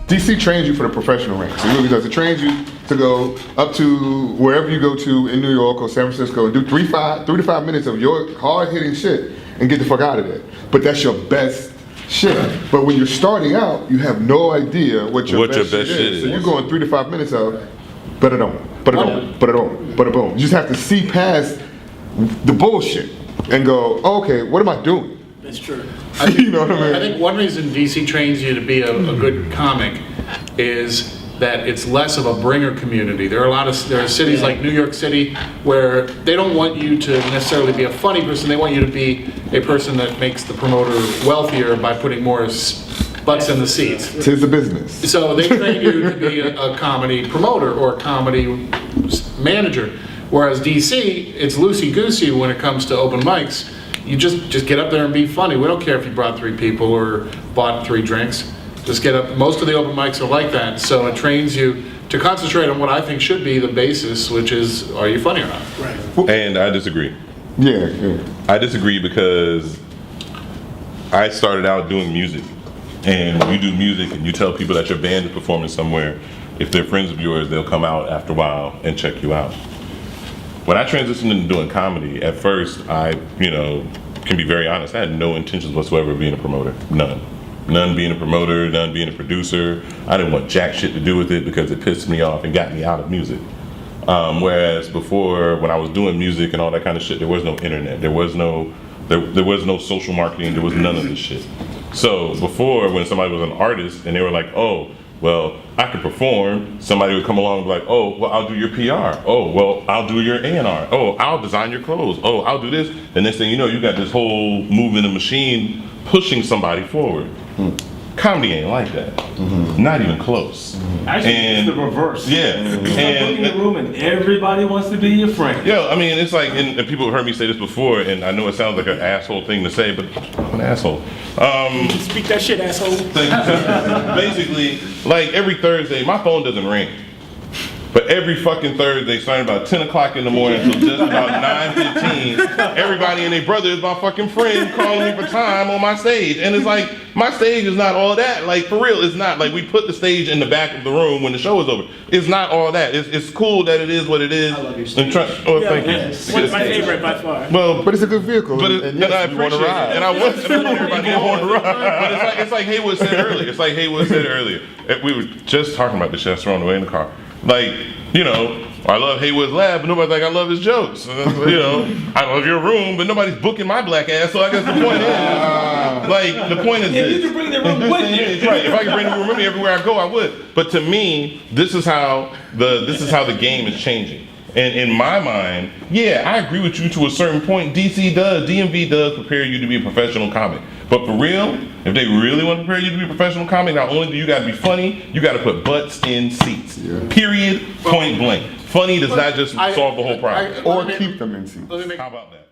DC trains you for the professional ranks. It really does. It trains you to go up to wherever you go to in New York or San Francisco and do 3 to 5 minutes of your hard-hitting shit and get the fuck out of there. But that's your best shit. But when you're starting out, you have no idea what your best shit is. So you're going 3 to 5 minutes of, but it don't. You just have to see past the bullshit and go, oh, okay, what am I doing? That's true. You know what I mean? I think one reason DC trains you to be a good comic is that it's less of a bringer community. There are cities like New York City where they don't want you to necessarily be a funny person. They want you to be a person that makes the promoter wealthier by putting more butts in the seats. Tis the business. So they train you to be a comedy promoter or a comedy manager. Whereas DC, it's loosey-goosey when it comes to open mics. You just get up there and be funny. We don't care if you brought 3 people or bought 3 drinks. Just get up. Most of the open mics are like that. So it trains you to concentrate on what I think should be the basis, which is, are you funny or not? Right. And I disagree. Yeah. I disagree because I started out doing music. And when you do music and you tell people that your band is performing somewhere, if they're friends of yours, they'll come out after a while and check you out. When I transitioned into doing comedy, at first I, can be very honest, I had no intentions whatsoever of being a promoter. None being a promoter, none being a producer. I didn't want jack shit to do with it because it pissed me off and got me out of music. Whereas before, when I was doing music and all that kind of shit, there was no internet, there was no social marketing, there was none of this shit. So before, when somebody was an artist and they were like, oh, well, I can perform, somebody would come along and be like, oh, well, I'll do your PR. Oh, well, I'll do your A&R. Oh, I'll design your clothes. Oh, I'll do this. And next thing you know, you got this whole movement of machine pushing somebody forward. Comedy ain't like that. Not even close. Actually, it's the reverse. Yeah. And in the room and everybody wants to be your friend. Yo, I mean, it's like, and people have heard me say this before, and I know it sounds like an asshole thing to say, but I'm an asshole. Speak that shit, asshole. Basically, like every Thursday, my phone doesn't ring. But every fucking Thursday, starting about 10 o'clock in the morning until just about 9:15, everybody and their brother is my fucking friend calling me for time on my stage. And it's like, my stage is not all that. Like, for real, it's not. Like, we put the stage in the back of the room when the show is over. It's not all that. It's cool that it is what it is. I love your stage. Thank you. It's my favorite by far. Well, but it's a good vehicle. But and I appreciate it. And I want everybody to want to ride. But it's like Haywood said earlier. We were just talking about this shit thrown away in the car. Like, I love Haywood's laugh, but nobody's like, I love his jokes. I love your room, but nobody's booking my black ass. So I guess the point is, the point is this. You can bring the room with you. Right. If I could bring the room with me everywhere I go, I would. But to me, this is how the game is changing. And in my mind, yeah, I agree with you to a certain point. DMV does prepare you to be a professional comic. But for real, if they really want to prepare you to be a professional comic, not only do you got to be funny, you got to put butts in seats. Yeah. Period. Point blank. Funny does not just solve the whole problem. Or keep them in seats. How about that?